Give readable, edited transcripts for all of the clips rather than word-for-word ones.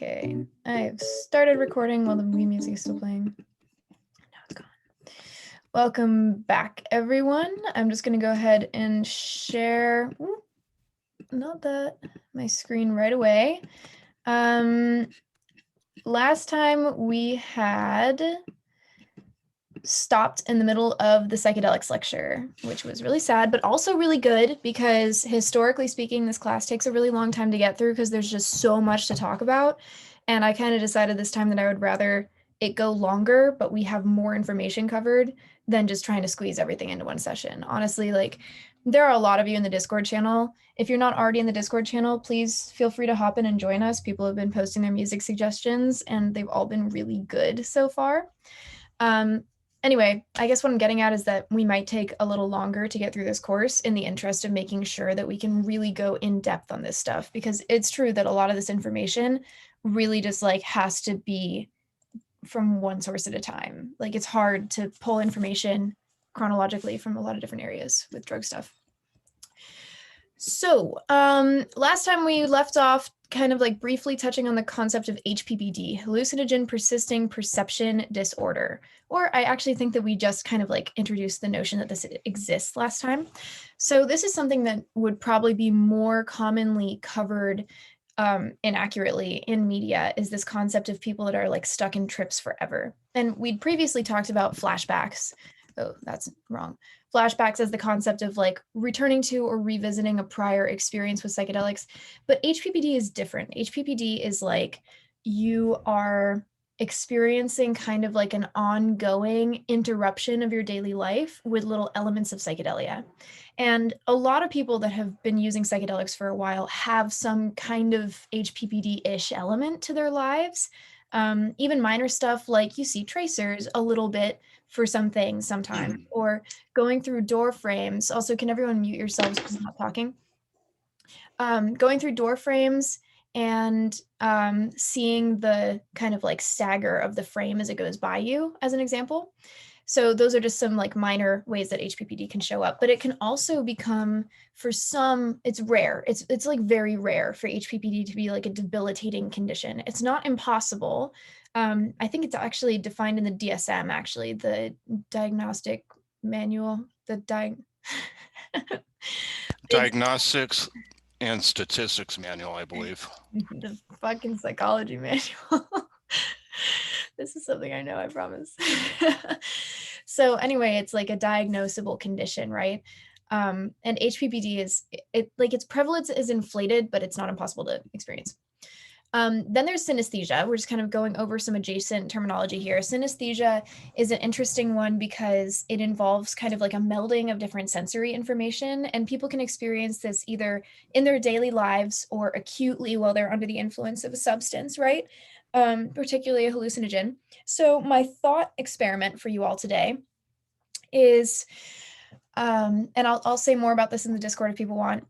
Okay, I've started recording while the Wii music is still playing. Now it's gone. Welcome back, everyone. I'm just going to go ahead and share, my screen right away. Last time we had stopped in the middle of the psychedelics lecture, which was really sad, but also really good because historically speaking, this class takes a really long time to get through because there's just so much to talk about. And I kind of decided this time that I would rather it go longer, but we have more information covered than just trying to squeeze everything into one session. Honestly, like there are a lot of you in the Discord channel. If you're not already in the Discord channel, please feel free to hop in and join us. People have been posting their music suggestions and they've all been really good so far. Anyway, I guess what I'm getting at is that we might take a little longer to get through this course in the interest of making sure that we can really go in depth on this stuff, because it's true that a lot of this information really just like has to be from one source at a time. Like it's hard to pull information chronologically from a lot of different areas with drug stuff. So last time we left off kind of like briefly touching on the concept of HPPD, hallucinogen persisting perception disorder. Or I actually think that we just kind of like introduced the notion that this exists last time. So this is something that would probably be more commonly covered inaccurately in media, is this concept of people that are like stuck in trips forever. And we'd previously talked about flashbacks. Oh, that's wrong. Flashbacks as the concept of like returning to or revisiting a prior experience with psychedelics. But HPPD is different. HPPD is like you are experiencing kind of like an ongoing interruption of your daily life with little elements of psychedelia. And a lot of people that have been using psychedelics for a while have some kind of HPPD-ish element to their lives. Even minor stuff like you see tracers a little bit for some things sometimes, or going through door frames. Also, can everyone mute yourselves because I'm not talking? Going through door frames and seeing the kind of like stagger of the frame as it goes by you, as an example. So those are just some like minor ways that HPPD can show up, but it can also become, for some, it's rare. It's like very rare for HPPD to be like a debilitating condition. It's not impossible. I think it's actually defined in the DSM, actually, the diagnostic manual, Diagnostics and Statistics Manual, I believe. The fucking psychology manual. This is something I know, I promise. So anyway, it's like a diagnosable condition, right? And HPPD is, like its prevalence is inflated, but it's not impossible to experience. Then there's synesthesia. We're just kind of going over some adjacent terminology here. Synesthesia is an interesting one because it involves kind of like a melding of different sensory information, and people can experience this either in their daily lives or acutely while they're under the influence of a substance, right? Particularly a hallucinogen. So my thought experiment for you all today is, and I'll say more about this in the Discord if people want.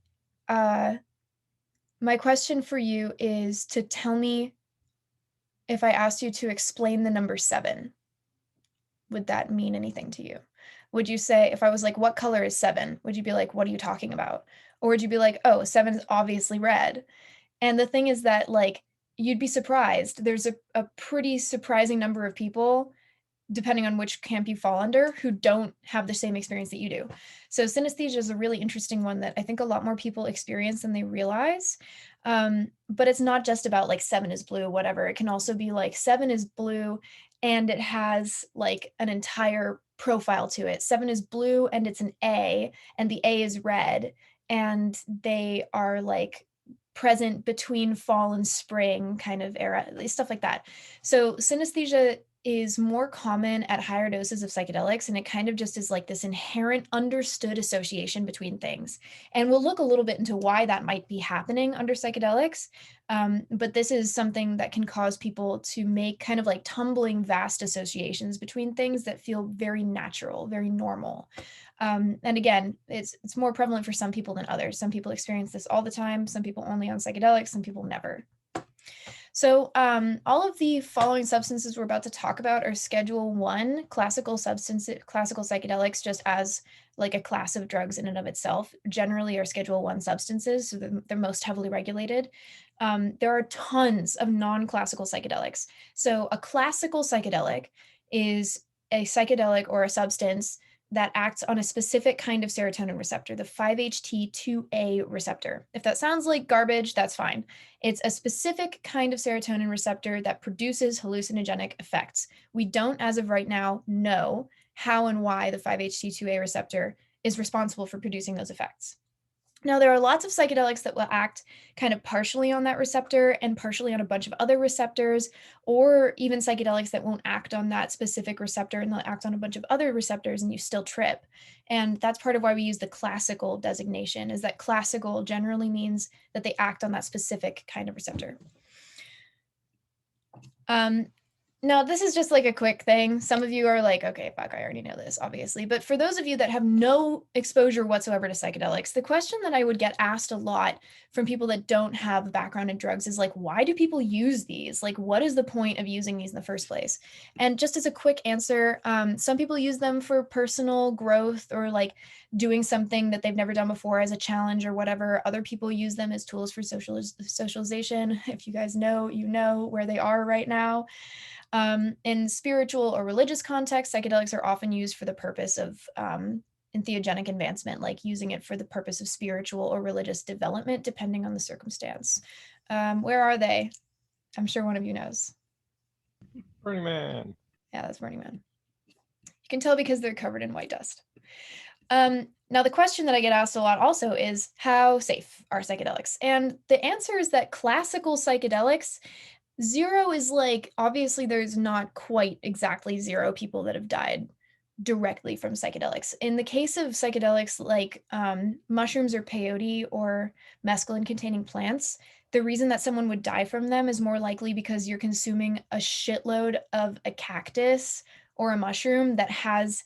My question for you is to tell me, if I asked you to explain the number 7, would that mean anything to you? Would you say, if I was like, what color is 7? Would you be like, what are you talking about? Or would you be like, oh, 7 is obviously red? And the thing is that like, you'd be surprised. There's a pretty surprising number of people, depending on which camp you fall under, who don't have the same experience that you do. So synesthesia is a really interesting one that I think a lot more people experience than they realize. But it's not just about like 7 is blue, whatever. It can also be like 7 is blue and it has like an entire profile to it. 7 is blue and it's an A, and the A is red, and they are like present between fall and spring kind of era, stuff like that. So synesthesia is more common at higher doses of psychedelics, and it kind of just is like this inherent understood association between things. And we'll look a little bit into why that might be happening under psychedelics, but this is something that can cause people to make kind of like tumbling vast associations between things that feel very natural, very normal. And again, it's more prevalent for some people than others. Some people experience this all the time, some people only on psychedelics, some people never. So all of the following substances we're about to talk about are Schedule 1 classical psychedelics, just as like a class of drugs in and of itself, generally are Schedule 1 substances, so they're most heavily regulated. There are tons of non-classical psychedelics. So a classical psychedelic is a psychedelic or a substance that acts on a specific kind of serotonin receptor, the 5-HT2A receptor. If that sounds like garbage, that's fine. It's a specific kind of serotonin receptor that produces hallucinogenic effects. We don't, as of right now, know how and why the 5-HT2A receptor is responsible for producing those effects. Now, there are lots of psychedelics that will act kind of partially on that receptor and partially on a bunch of other receptors, or even psychedelics that won't act on that specific receptor and they'll act on a bunch of other receptors and you still trip. And that's part of why we use the classical designation, is that classical generally means that they act on that specific kind of receptor. Now, this is just like a quick thing. Some of you are like, okay, fuck, I already know this, obviously. But for those of you that have no exposure whatsoever to psychedelics, the question that I would get asked a lot from people that don't have a background in drugs is like, why do people use these? Like, what is the point of using these in the first place? And just as a quick answer, some people use them for personal growth or like doing something that they've never done before as a challenge or whatever. Other people use them as tools for socialization. If you guys know, you know where they are right now. In spiritual or religious contexts, psychedelics are often used for the purpose of entheogenic advancement, like using it for the purpose of spiritual or religious development, depending on the circumstance. Where are they? I'm sure one of you knows. Burning Man. Yeah, that's Burning Man. You can tell because they're covered in white dust. Now, the question that I get asked a lot also is, how safe are psychedelics? And the answer is that classical psychedelics, zero is like, obviously there's not quite exactly zero people that have died directly from psychedelics. In the case of psychedelics like mushrooms or peyote or mescaline containing plants, the reason that someone would die from them is more likely because you're consuming a shitload of a cactus or a mushroom that has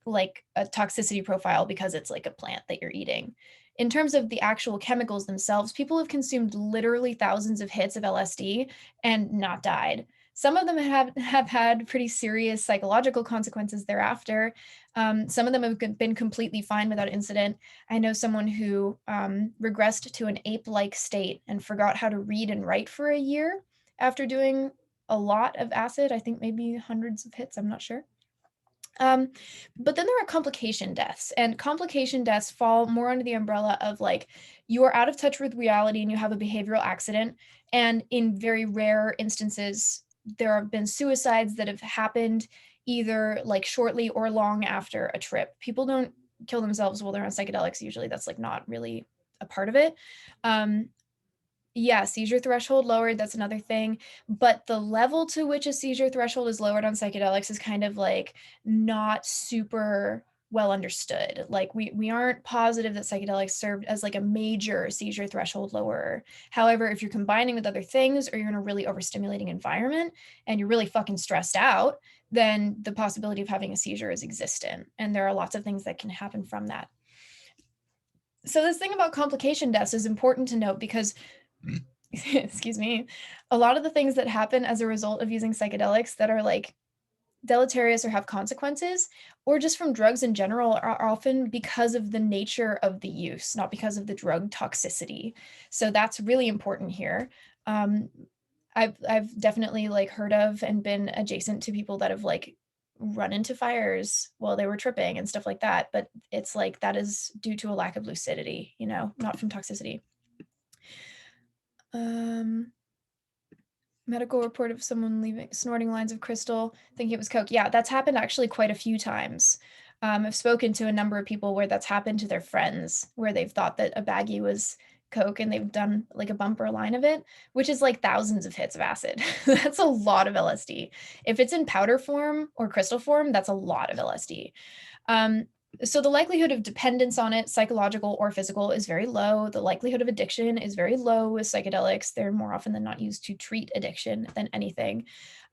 like a toxicity profile because it's like a plant that you're eating. In terms of the actual chemicals themselves, people have consumed literally thousands of hits of LSD and not died. Some of them have had pretty serious psychological consequences thereafter. Some of them have been completely fine without incident. I know someone who regressed to an ape-like state and forgot how to read and write for a year after doing a lot of acid. I think maybe hundreds of hits, I'm not sure. But then there are complication deaths, and complication deaths fall more under the umbrella of like you are out of touch with reality and you have a behavioral accident. And in very rare instances, there have been suicides that have happened either like shortly or long after a trip. People don't kill themselves while they're on psychedelics. Usually that's like not really a part of it. Yeah, seizure threshold lowered, that's another thing. But the level to which a seizure threshold is lowered on psychedelics is kind of like not super well understood. Like we aren't positive that psychedelics served as like a major seizure threshold lowerer. However, if you're combining with other things or you're in a really overstimulating environment and you're really fucking stressed out, then the possibility of having a seizure is existent. And there are lots of things that can happen from that. So this thing about complication deaths is important to note because excuse me, a lot of the things that happen as a result of using psychedelics that are like deleterious or have consequences, or just from drugs in general, are often because of the nature of the use, not because of the drug toxicity. So that's really important here. I've definitely like heard of and been adjacent to people that have like run into fires while they were tripping and stuff like that. But it's like that is due to a lack of lucidity, you know, not from toxicity. Medical report of someone snorting lines of crystal, thinking it was coke. Yeah, that's happened actually quite a few times. I've spoken to a number of people where that's happened to their friends, where they've thought that a baggie was coke and they've done like a bumper line of it, which is like thousands of hits of acid. That's a lot of LSD. If it's in powder form or crystal form, that's a lot of LSD. So the likelihood of dependence on it, psychological or physical, is very low. The likelihood of addiction is very low with psychedelics. They're more often than not used to treat addiction than anything.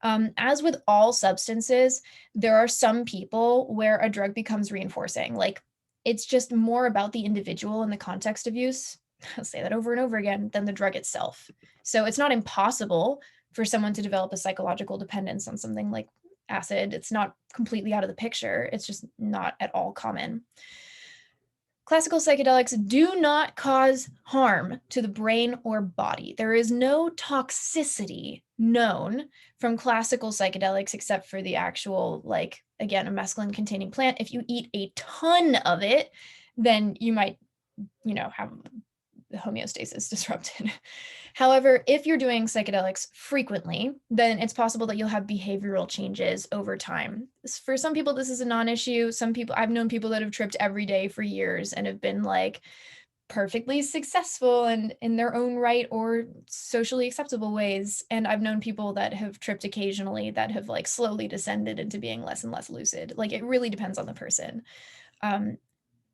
As with all substances, there are some people where a drug becomes reinforcing. Like it's just more about the individual and the context of use. I'll say that over and over again, than the drug itself. So it's not impossible for someone to develop a psychological dependence on something like acid. It's not completely out of the picture. It's just not at all common. Classical psychedelics do not cause harm to the brain or body. There is no toxicity known from classical psychedelics except for the actual, like, again, a mescaline containing plant. If you eat a ton of it, then you might, have the homeostasis disrupted. However, if you're doing psychedelics frequently, then it's possible that you'll have behavioral changes over time. For some people, this is a non-issue. Some people, I've known people that have tripped every day for years and have been like perfectly successful and in their own right or socially acceptable ways. And I've known people that have tripped occasionally that have like slowly descended into being less and less lucid. Like it really depends on the person.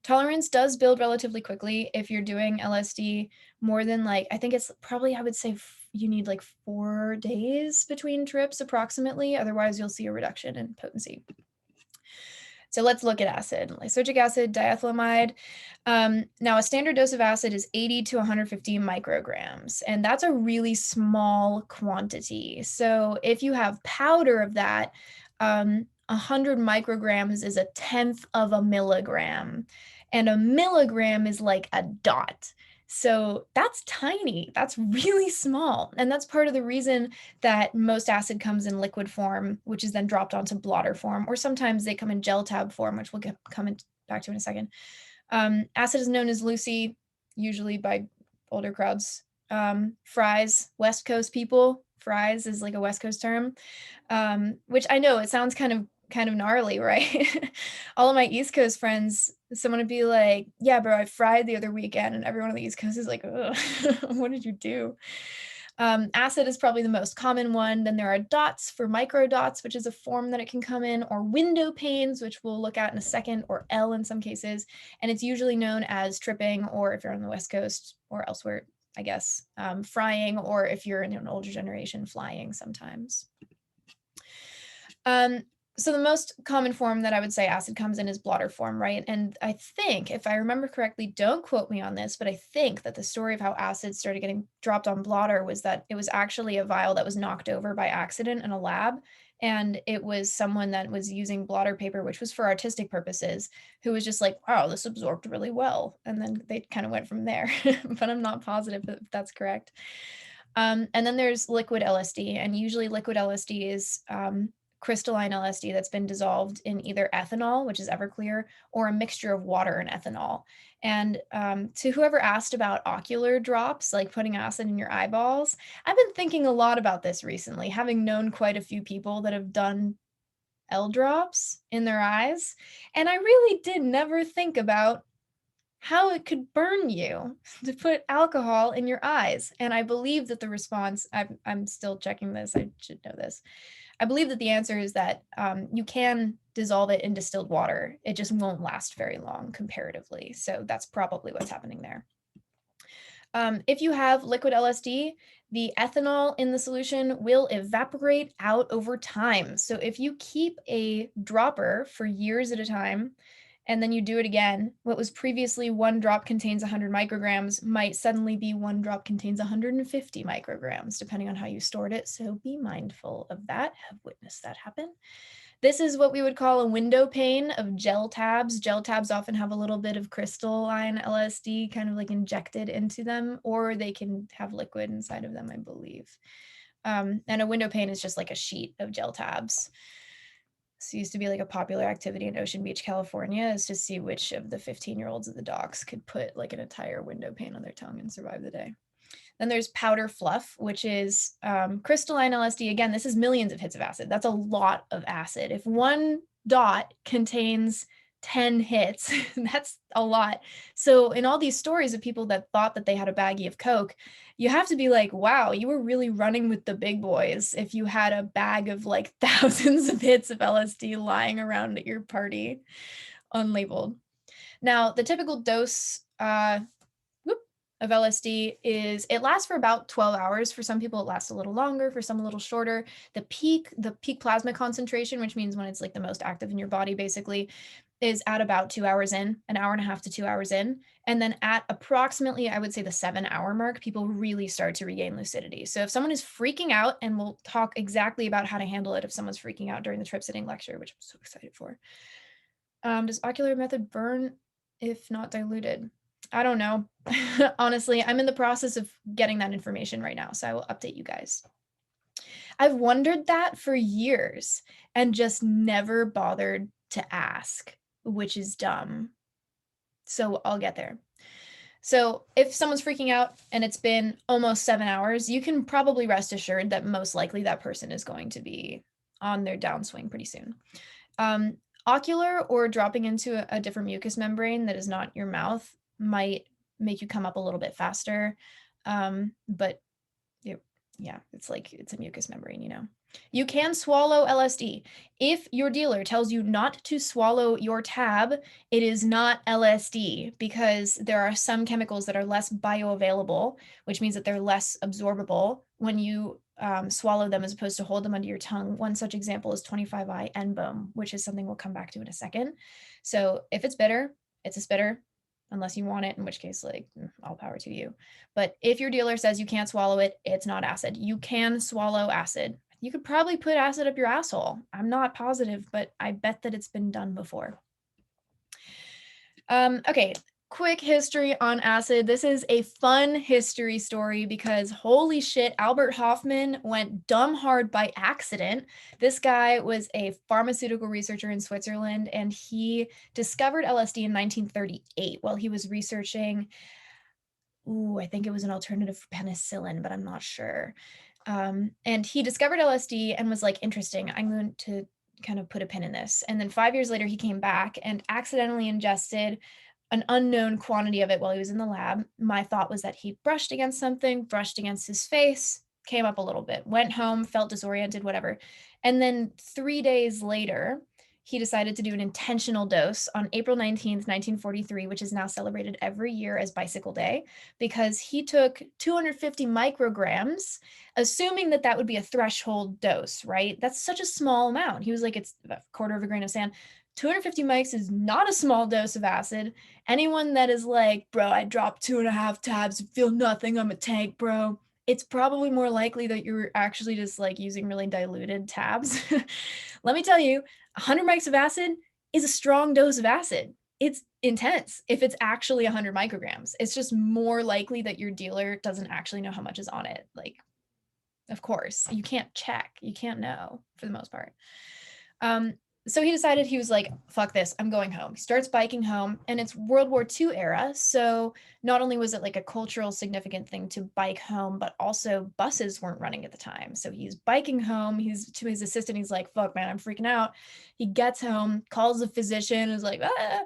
Tolerance does build relatively quickly if you're doing LSD more than like, I think it's probably, I would say you need like 4 days between trips approximately. Otherwise, you'll see a reduction in potency. So let's look at acid. Lysergic acid, diethylamide. Now, a standard dose of acid is 80 to 150 micrograms, and that's a really small quantity. So if you have powder of that, 100 micrograms is 1/10 of a milligram, and a milligram is like a dot. So that's tiny. That's really small. And that's part of the reason that most acid comes in liquid form, which is then dropped onto blotter form, or sometimes they come in gel tab form, which we'll back to in a second. Acid is known as Lucy, usually by older crowds. Fries, West Coast people, fries is like a West Coast term, which I know it sounds kind of gnarly, right? All of my East Coast friends, someone would be like, yeah, bro, I fried the other weekend. And everyone on the East Coast is like, ugh, what did you do? Acid is probably the most common one. Then there are dots for microdots, which is a form that it can come in, or window panes, which we'll look at in a second, or L in some cases. And it's usually known as tripping, or if you're on the West Coast or elsewhere, I guess, frying, or if you're in an older generation, flying sometimes. So the most common form that I would say acid comes in is blotter form, right? And I think, if I remember correctly, don't quote me on this, but I think that the story of how acid started getting dropped on blotter was that it was actually a vial that was knocked over by accident in a lab. And it was someone that was using blotter paper, which was for artistic purposes, who was just like, wow, this absorbed really well. And then they kind of went from there, but I'm not positive if that's correct. And then there's liquid LSD, and usually liquid LSD is crystalline LSD that's been dissolved in either ethanol, which is Everclear, or a mixture of water and ethanol. And to whoever asked about ocular drops, like putting acid in your eyeballs, I've been thinking a lot about this recently, having known quite a few people that have done L drops in their eyes. And I really did never think about how it could burn you to put alcohol in your eyes. And I believe that the response, I'm still checking this, I should know this. I believe that the answer is that you can dissolve it in distilled water. It just won't last very long comparatively. So that's probably what's happening there. If you have liquid LSD, the ethanol in the solution will evaporate out over time. So if you keep a dropper for years at a time, and then you do it again, what was previously 1 drop contains 100 micrograms might suddenly be 1 drop contains 150 micrograms, depending on how you stored it. So be mindful of that. Have witnessed that happen. This is what we would call a window pane of gel tabs. Gel tabs often have a little bit of crystalline LSD kind of like injected into them, or they can have liquid inside of them, I believe. And a window pane is just like a sheet of gel tabs. This used to be like a popular activity in Ocean Beach, California, is to see which of the 15-year-olds at the docks could put like an entire window pane on their tongue and survive the day. Then there's powder fluff, which is crystalline LSD. Again, this is millions of hits of acid. That's a lot of acid. If 1 dot contains 10 hits, that's a lot. So in all these stories of people that thought that they had a baggie of Coke, you have to be like, wow, you were really running with the big boys if you had a bag of like thousands of hits of LSD lying around at your party unlabeled. Now, the typical dose of LSD is, it lasts for about 12 hours. For some people, it lasts a little longer, for some a little shorter. The peak plasma concentration, which means when it's like the most active in your body, basically, is at about 2 hours in, 1.5 to 2 hours in. And then at approximately, I would say the 7-hour mark, people really start to regain lucidity. So if someone is freaking out, and we'll talk exactly about how to handle it if someone's freaking out during the trip sitting lecture, which I'm so excited for. Does ocular method burn? if not diluted. I don't know. Honestly, I'm in the process of getting that information right now, so I will update you guys. I've wondered that for years and just never bothered to ask, which is dumb. So I'll get there. So if someone's freaking out and it's been almost 7 hours, you can probably rest assured that most likely that person is going to be on their downswing pretty soon. Ocular or dropping into a different mucous membrane that is not your mouth might make you come up a little bit faster. But yeah, it's like it's a mucous membrane, you know. You can swallow LSD. If your dealer tells you not to swallow your tab, it is not LSD because there are some chemicals that are less bioavailable, which means that they're less absorbable when you swallow them as opposed to hold them under your tongue. One such example is 25I N-Bohm, which is something we'll come back to in a second. So if it's bitter, it's a spitter, unless you want it, in which case, like, all power to you. But if your dealer says you can't swallow it, it's not acid. You can swallow acid. You could probably put acid up your asshole. I'm not positive, but I bet that it's been done before. Okay, quick history on acid. This is a fun history story because holy shit, Albert Hofmann went dumb hard by accident. This guy was a pharmaceutical researcher in Switzerland, and he discovered LSD in 1938 while he was researching, I think it was an alternative for penicillin, but I'm not sure. And he discovered LSD and was like, interesting, I'm going to kind of put a pin in this. And then 5 years later, he came back and accidentally ingested an unknown quantity of it while he was in the lab. My thought was that he brushed against something, brushed against his face, came up a little bit, went home, felt disoriented, whatever. And then 3 days later, he decided to do an intentional dose on April 19th, 1943, which is now celebrated every year as Bicycle Day, because he took 250 micrograms, assuming that that would be a threshold dose, right? That's such a small amount. He was like, it's a quarter of a grain of sand. 250 mics is not a small dose of acid. Anyone that is like, bro, I dropped 2.5 tabs, feel nothing, I'm a tank, bro. It's probably more likely that you're actually just like using really diluted tabs. Let me tell you, 100 mics of acid is a strong dose of acid. It's intense if it's actually 100 micrograms. It's just more likely that your dealer doesn't actually know how much is on it. Like, of course, you can't check. You can't know for the most part. So he decided, he was like, fuck this, I'm going home. He starts biking home, and it's World War II era. So not only was it like a cultural significant thing to bike home, but also buses weren't running at the time. So he's biking home, he's to his assistant, he's like, fuck man, I'm freaking out. He gets home, calls the physician, is like, ah,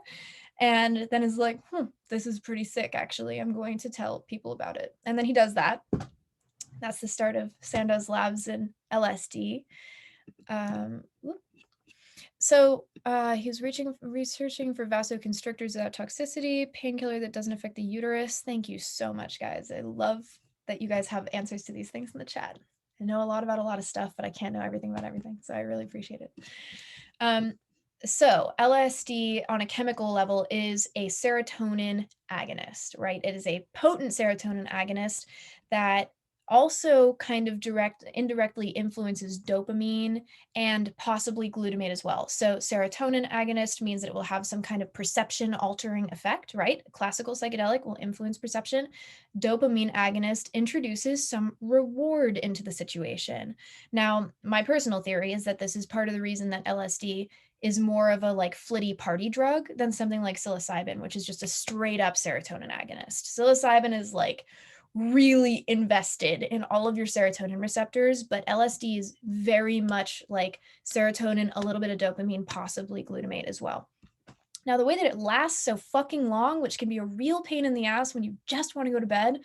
and then is like, this is pretty sick, actually. I'm going to tell people about it. And then he does that. That's the start of Sandoz Labs and LSD. So he was researching for vasoconstrictors without toxicity, painkiller that doesn't affect the uterus. Thank you so much, guys. I love that you guys have answers to these things in the chat. I know a lot about a lot of stuff, but I can't know everything about everything. So I really appreciate it. So LSD on a chemical level is a serotonin agonist, right? It is a potent serotonin agonist that also kind of indirectly influences dopamine and possibly glutamate as well. So serotonin agonist means that it will have some kind of perception altering effect, right? Classical psychedelic will influence perception. Dopamine agonist introduces some reward into the situation. Now, my personal theory is that this is part of the reason that LSD is more of a like flitty party drug than something like psilocybin, which is just a straight up serotonin agonist. Psilocybin is like really invested in all of your serotonin receptors, but LSD is very much like serotonin, a little bit of dopamine, possibly glutamate as well. Now, the way that it lasts so fucking long, which can be a real pain in the ass when you just want to go to bed,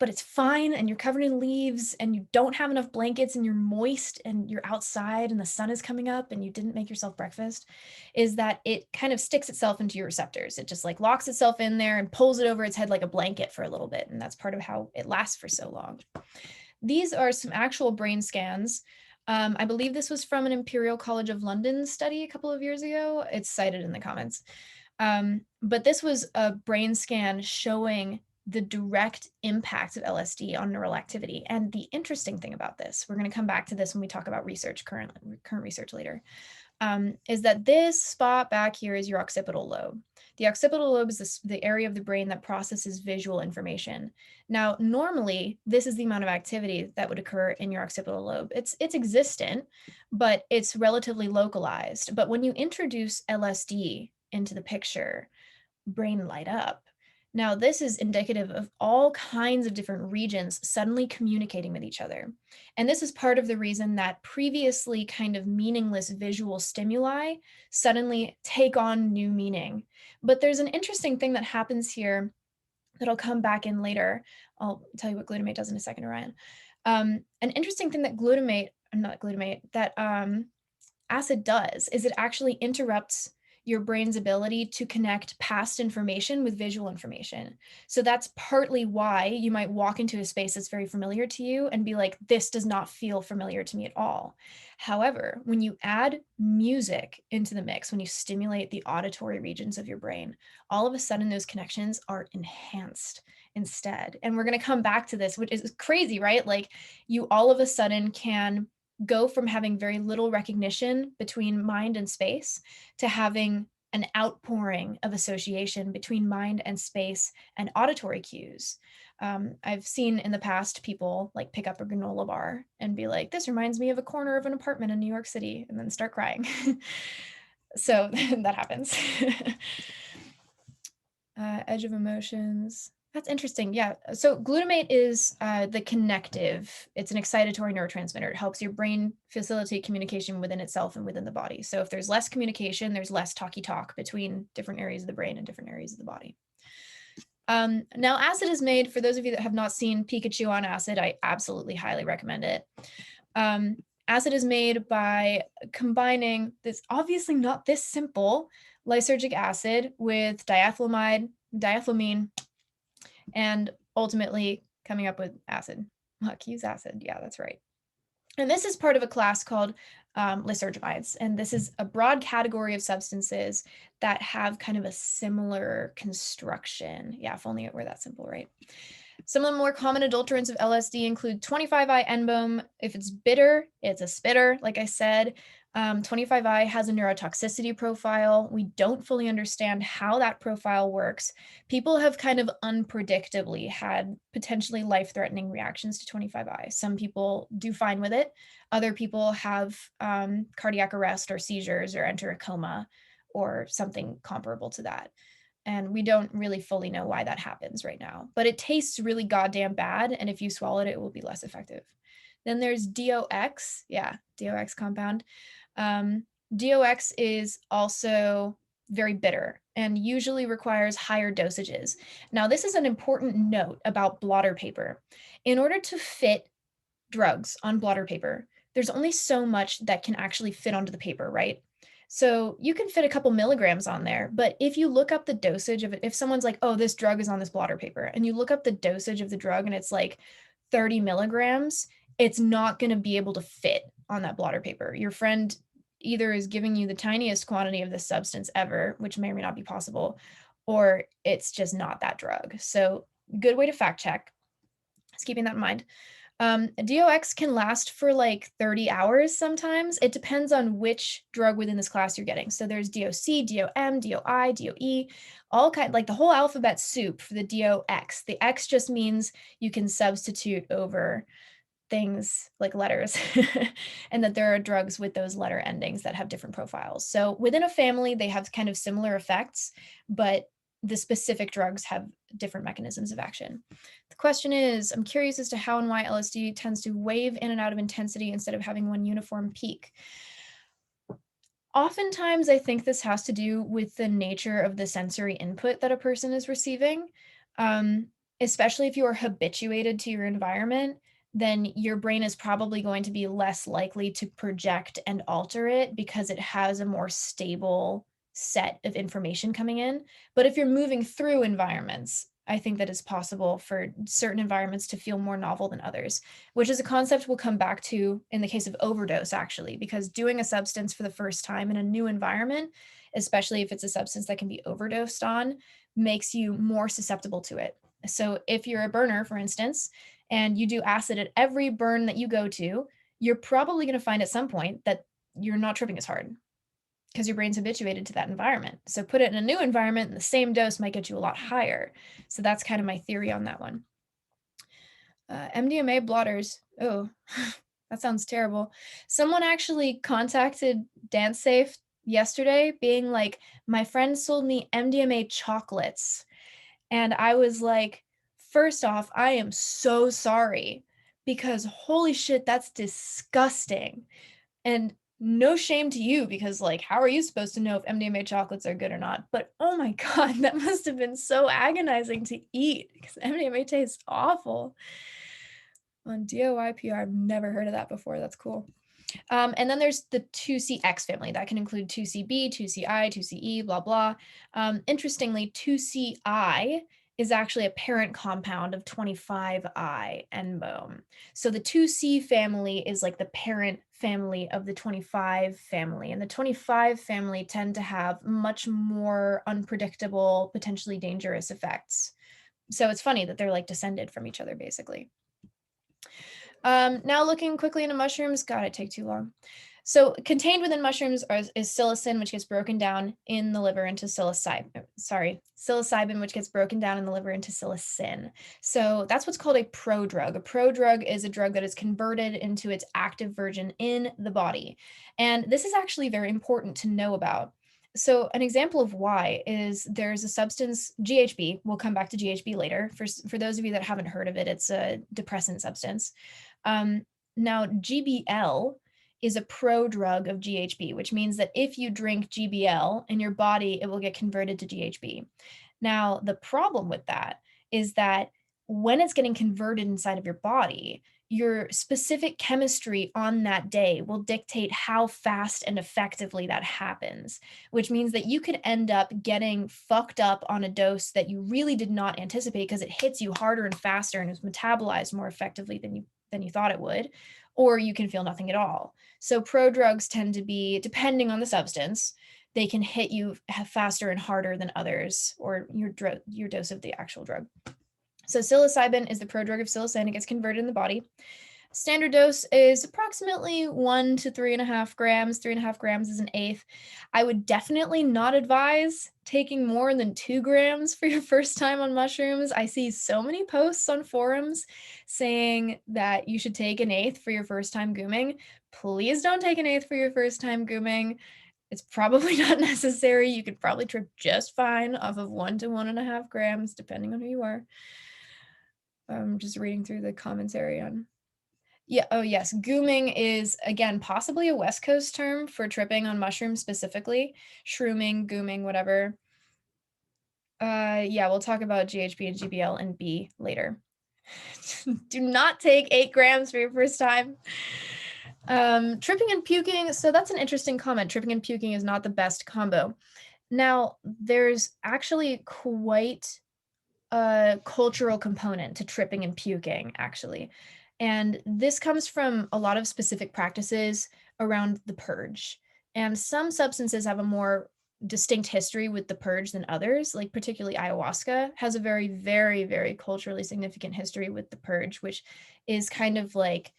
but it's fine and you're covered in leaves and you don't have enough blankets and you're moist and you're outside and the sun is coming up and you didn't make yourself breakfast, is that it kind of sticks itself into your receptors. It just like locks itself in there and pulls it over its head like a blanket for a little bit. And that's part of how it lasts for so long. These are some actual brain scans. I believe this was from an Imperial College of London study a couple of years ago. It's cited in the comments. But this was a brain scan showing the direct impact of LSD on neural activity. And the interesting thing about this, we're going to come back to this when we talk about research, current research later, is that this spot back here is your occipital lobe. The occipital lobe is the area of the brain that processes visual information. Now, normally, this is the amount of activity that would occur in your occipital lobe. It's existent, but it's relatively localized. But when you introduce LSD into the picture, brain light up. Now, this is indicative of all kinds of different regions suddenly communicating with each other. And this is part of the reason that previously kind of meaningless visual stimuli suddenly take on new meaning. But there's an interesting thing that happens here that I'll come back in later. I'll tell you what glutamate does in a second, Orion. An interesting thing that acid does is it actually interrupts your brain's ability to connect past information with visual information. So that's partly why you might walk into a space that's very familiar to you and be like, this does not feel familiar to me at all. However, when you add music into the mix, when you stimulate the auditory regions of your brain, all of a sudden those connections are enhanced instead. And we're going to come back to this, which is crazy, right? Like you all of a sudden can go from having very little recognition between mind and space to having an outpouring of association between mind and space and auditory cues. I've seen in the past people like pick up a granola bar and be like, this reminds me of a corner of an apartment in New York City, and then start crying. So that happens. Edge of emotions. That's interesting. Yeah. So glutamate is the connective. It's an excitatory neurotransmitter. It helps your brain facilitate communication within itself and within the body. So if there's less communication, there's less talky-talk between different areas of the brain and different areas of the body. Now, acid is made, for those of you that have not seen Pikachu on acid, I absolutely highly recommend it. Acid is made by combining this, obviously not this simple, lysergic acid with diethylamine, and ultimately coming up with acid. Use acid. Yeah, that's right. And this is part of a class called lysergamides. And this is a broad category of substances that have kind of a similar construction. Yeah, if only it were that simple, right? Some of the more common adulterants of LSD include 25I-NBOM. If it's bitter, it's a spitter, like I said. 25I has a neurotoxicity profile. We don't fully understand how that profile works. People have kind of unpredictably had potentially life-threatening reactions to 25I. Some people do fine with it. Other people have cardiac arrest or seizures or enter a coma or something comparable to that. And we don't really fully know why that happens right now. But it tastes really goddamn bad. And if you swallow it, it will be less effective. Then there's DOX. Yeah, DOX compound. DOX is also very bitter and usually requires higher dosages. Now, this is an important note about blotter paper. In order to fit drugs on blotter paper, there's only so much that can actually fit onto the paper, right? So you can fit a couple milligrams on there, but if you look up the dosage of it, if someone's like, oh, this drug is on this blotter paper, and you look up the dosage of the drug and it's like 30 milligrams, it's not going to be able to fit on that blotter paper. Your friend either is giving you the tiniest quantity of this substance ever, which may or may not be possible, or it's just not that drug. So good way to fact check. Just keeping that in mind. DOX can last for like 30 hours sometimes. It depends on which drug within this class you're getting. So there's DOC, DOM, DOI, DOE, all kind, like the whole alphabet soup for the DOX. The X just means you can substitute over things like letters and that there are drugs with those letter endings that have different profiles. So within a family, they have kind of similar effects, but the specific drugs have different mechanisms of action. The question is, I'm curious as to how and why LSD tends to wave in and out of intensity instead of having one uniform peak. Oftentimes, I think this has to do with the nature of the sensory input that a person is receiving, especially if you are habituated to your environment. Then your brain is probably going to be less likely to project and alter it because it has a more stable set of information coming in. But if you're moving through environments, I think that it's possible for certain environments to feel more novel than others, which is a concept we'll come back to in the case of overdose, actually, because doing a substance for the first time in a new environment, especially if it's a substance that can be overdosed on, makes you more susceptible to it. So if you're a burner, for instance, and you do acid at every burn that you go to, you're probably going to find at some point that you're not tripping as hard because your brain's habituated to that environment. So put it in a new environment and the same dose might get you a lot higher. So that's kind of my theory on that one. MDMA blotters. Oh, that sounds terrible. Someone actually contacted DanceSafe yesterday being like, my friend sold me MDMA chocolates. And I was like, first off, I am so sorry because holy shit, that's disgusting. And no shame to you because, like, how are you supposed to know if MDMA chocolates are good or not? But oh my God, that must have been so agonizing to eat because MDMA tastes awful. On DOIPR, I've never heard of that before. That's cool. And then there's the 2CX family. That can include 2CB, 2CI, 2CE, blah, blah. Interestingly, 2CI is actually a parent compound of 25I and boom. So the 2C family is like the parent family of the 25 family. And the 25 family tend to have much more unpredictable, potentially dangerous effects. So it's funny that they're like descended from each other, basically. Now looking quickly into mushrooms, God, it take too long. So contained within mushrooms is psilocin, which gets broken down in the liver into psilocybin, which gets broken down in the liver into psilocin. So that's what's called a prodrug. A prodrug is a drug that is converted into its active version in the body. And this is actually very important to know about. So an example of why is there's a substance, GHB, we'll come back to GHB later. For those of you that haven't heard of it, it's a depressant substance. Now, GBL is a prodrug of GHB, which means that if you drink GBL in your body, it will get converted to GHB. Now, the problem with that is that when it's getting converted inside of your body, your specific chemistry on that day will dictate how fast and effectively that happens, which means that you could end up getting fucked up on a dose that you really did not anticipate because it hits you harder and faster and is metabolized more effectively than you thought it would, or you can feel nothing at all. So prodrugs tend to be, depending on the substance, they can hit you faster and harder than others, or your dose of the actual drug. So psilocybin is the prodrug of psilocin. It gets converted in the body. Standard dose is approximately 1 to 3.5 grams. 3.5 grams is an eighth. I would definitely not advise taking more than 2 grams for your first time on mushrooms. I see so many posts on forums saying that you should take an eighth for your first time gooming. Please don't take an eighth for your first time gooming. It's probably not necessary. You could probably trip just fine off of 1 to 1.5 grams, depending on who you are. I'm just reading through the commentary on. Yeah, oh yes, gooming is, again, possibly a West Coast term for tripping on mushrooms specifically. Shrooming, gooming, whatever. Yeah, we'll talk about GHB and GBL and B later. Do not take 8 grams for your first time. Tripping and puking, so that's an interesting comment. Tripping and puking is not the best combo. Now, there's actually quite a cultural component to tripping and puking, actually. And this comes from a lot of specific practices around the purge. And some substances have a more distinct history with the purge than others, like particularly ayahuasca has a very, very, very culturally significant history with the purge, which is kind of like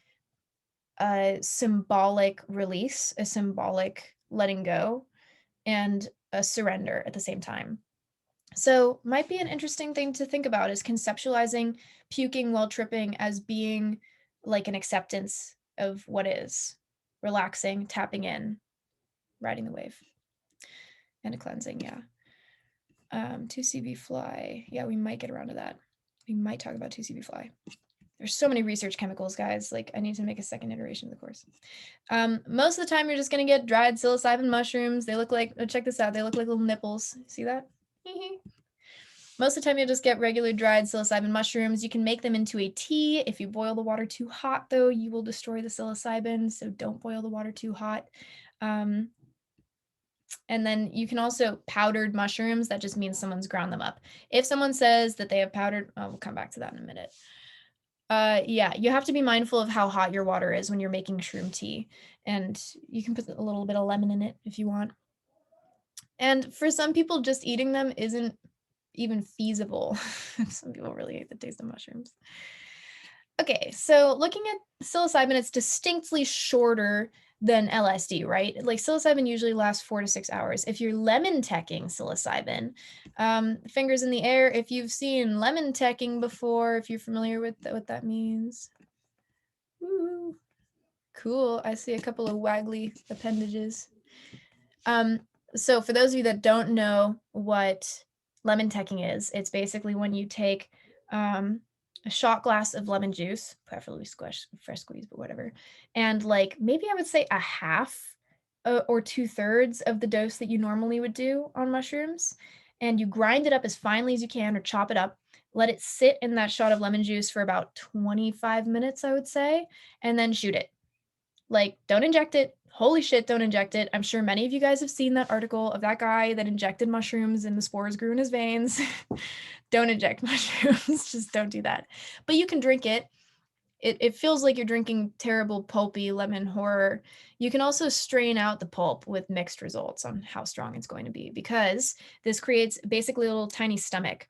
a symbolic release, a symbolic letting go, and a surrender at the same time. So might be an interesting thing to think about is conceptualizing puking while tripping as being like an acceptance of what is, relaxing, tapping in, riding the wave, and a cleansing, yeah. 2CB fly, yeah, we might get around to that. We might talk about 2CB fly. There's so many research chemicals, guys. Like I need to make a second iteration of the course. Most of the time, you're just gonna get dried psilocybin mushrooms. They look like, oh, check this out. They look like little nipples. See that? Most of the time, you'll just get regular dried psilocybin mushrooms. You can make them into a tea. If you boil the water too hot, though, you will destroy the psilocybin. So don't boil the water too hot. And then you can also powdered mushrooms. That just means someone's ground them up. If someone says that they have powdered, we'll come back to that in a minute. Yeah, you have to be mindful of how hot your water is when you're making shroom tea. And you can put a little bit of lemon in it if you want. And for some people, just eating them isn't even feasible. Some people really hate the taste of mushrooms. Okay, so looking at psilocybin, it's distinctly shorter than LSD, right? Like psilocybin usually lasts 4 to 6 hours. If you're lemon teching psilocybin, fingers in the air, if you've seen lemon teching before, if you're familiar with what that means. Woo. Cool, I see a couple of waggly appendages. So for those of you that don't know what lemon teching is, it's basically when you take a shot glass of lemon juice, preferably fresh squeeze, but whatever. And like, maybe I would say a half or 2/3 of the dose that you normally would do on mushrooms. And you grind it up as finely as you can or chop it up, let it sit in that shot of lemon juice for about 25 minutes, I would say, and then shoot it. Like, don't inject it. Holy shit, don't inject it. I'm sure many of you guys have seen that article of that guy that injected mushrooms and the spores grew in his veins. Don't inject mushrooms. Just don't do that. But you can drink it. It feels like you're drinking terrible pulpy lemon horror. You can also strain out the pulp with mixed results on how strong it's going to be, because this creates basically a little tiny stomach.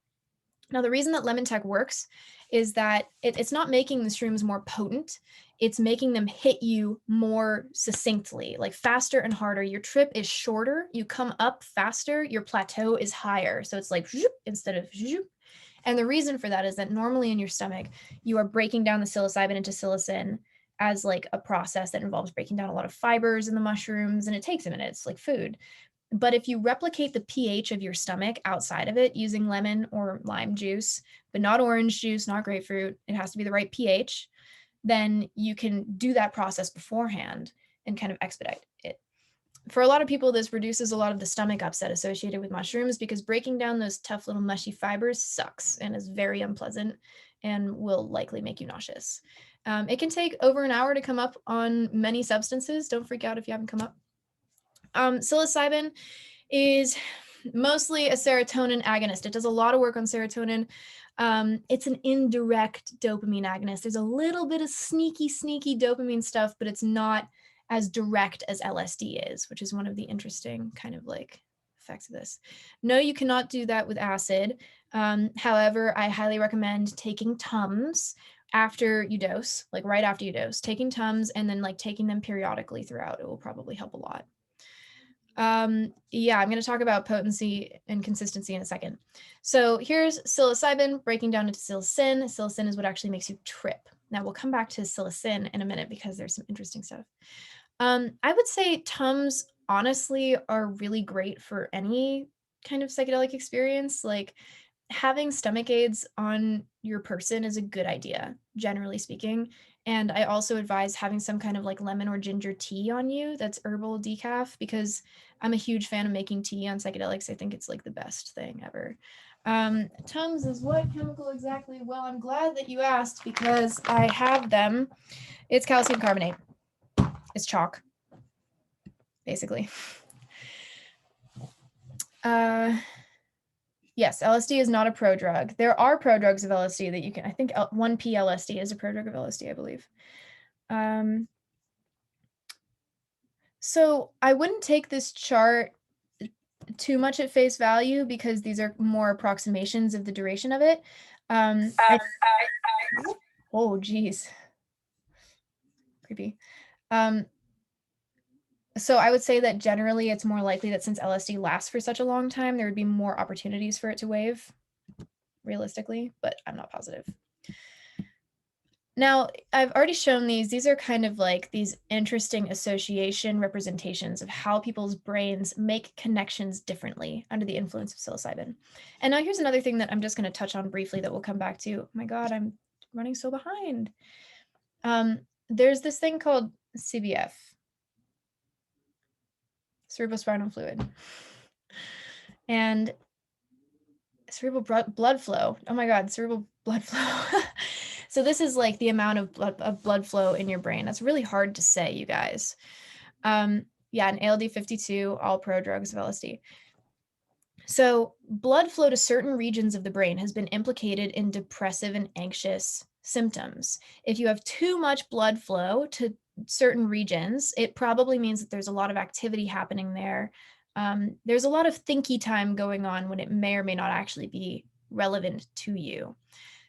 Now, the reason that lemon tech works is that it's not making the shrooms more potent. It's making them hit you more succinctly, like faster and harder. Your trip is shorter. You come up faster. Your plateau is higher. So it's like instead of. And the reason for that is that normally in your stomach, you are breaking down the psilocybin into psilocin as like a process that involves breaking down a lot of fibers in the mushrooms, and it takes a minute. It's like food. But if you replicate the pH of your stomach outside of it using lemon or lime juice, but not orange juice, not grapefruit, it has to be the right pH, then you can do that process beforehand and kind of expedite it. For a lot of people, this reduces a lot of the stomach upset associated with mushrooms, because breaking down those tough little mushy fibers sucks and is very unpleasant and will likely make you nauseous. It can take over an hour to come up on many substances. Don't freak out if you haven't come up. Psilocybin is mostly a serotonin agonist. It does a lot of work on serotonin. It's an indirect dopamine agonist. There's a little bit of sneaky dopamine stuff, but it's not as direct as LSD is, which is one of the interesting kind of like effects of this. No, you cannot do that with acid. However, I highly recommend taking Tums after you dose, like right after you dose, taking Tums and then like taking them periodically throughout. It will probably help a lot. Yeah, I'm going to talk about potency and consistency in a second. So here's psilocybin breaking down into psilocin. Psilocin is what actually makes you trip. Now we'll come back to psilocin in a minute because there's some interesting stuff. I would say Tums honestly are really great for any kind of psychedelic experience. Like having stomach aids on your person is a good idea, generally speaking. And I also advise having some kind of like lemon or ginger tea on you that's herbal decaf, because I'm a huge fan of making tea on psychedelics. I think it's like the best thing ever. Tums is what chemical exactly? Well, I'm glad that you asked because I have them. It's calcium carbonate. It's chalk, basically. Yes, LSD is not a prodrug. There are prodrugs of LSD that you can, I think 1P-LSD is a prodrug of LSD, I believe. So I wouldn't take this chart too much at face value because these are more approximations of the duration of it. Oh, geez. Creepy. So I would say that generally it's more likely that since LSD lasts for such a long time, there would be more opportunities for it to wave, realistically, but I'm not positive. Now, I've already shown these. These are kind of like these interesting association representations of how people's brains make connections differently under the influence of psilocybin. And now here's another thing that I'm just going to touch on briefly that we'll come back to. Oh my God, I'm running so behind. There's this thing called CBF, cerebrospinal fluid. And cerebral blood flow. Oh my God, cerebral blood flow. So this is like the amount of blood flow in your brain. That's really hard to say, you guys. Yeah, an ALD52, all prodrugs of LSD. So blood flow to certain regions of the brain has been implicated in depressive and anxious symptoms. If you have too much blood flow to certain regions, it probably means that there's a lot of activity happening there There's a lot of thinky time going on when it may or may not actually be relevant to you.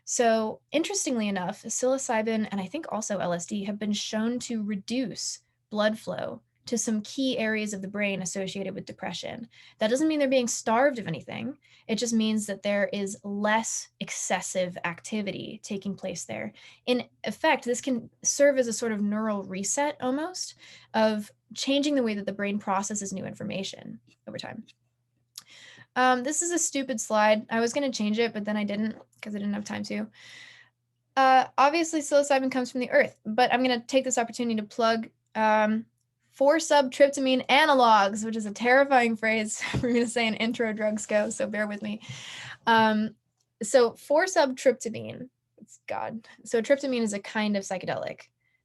So interestingly enough, psilocybin and I think also LSD have been shown to reduce blood flow to some key areas of the brain associated with depression. That doesn't mean they're being starved of anything. It just means that there is less excessive activity taking place there. In effect, this can serve as a sort of neural reset almost of changing the way that the brain processes new information over time. This is a stupid slide. I was going to change it, but then I didn't because I didn't have time to. Obviously, psilocybin comes from the earth, but I'm going to take this opportunity to plug 4-subtryptamine analogs, which is a terrifying phrase for me to say in intro DrugsCo, so bear with me. So 4-subtryptamine, it's God. So tryptamine is a kind of psychedelic.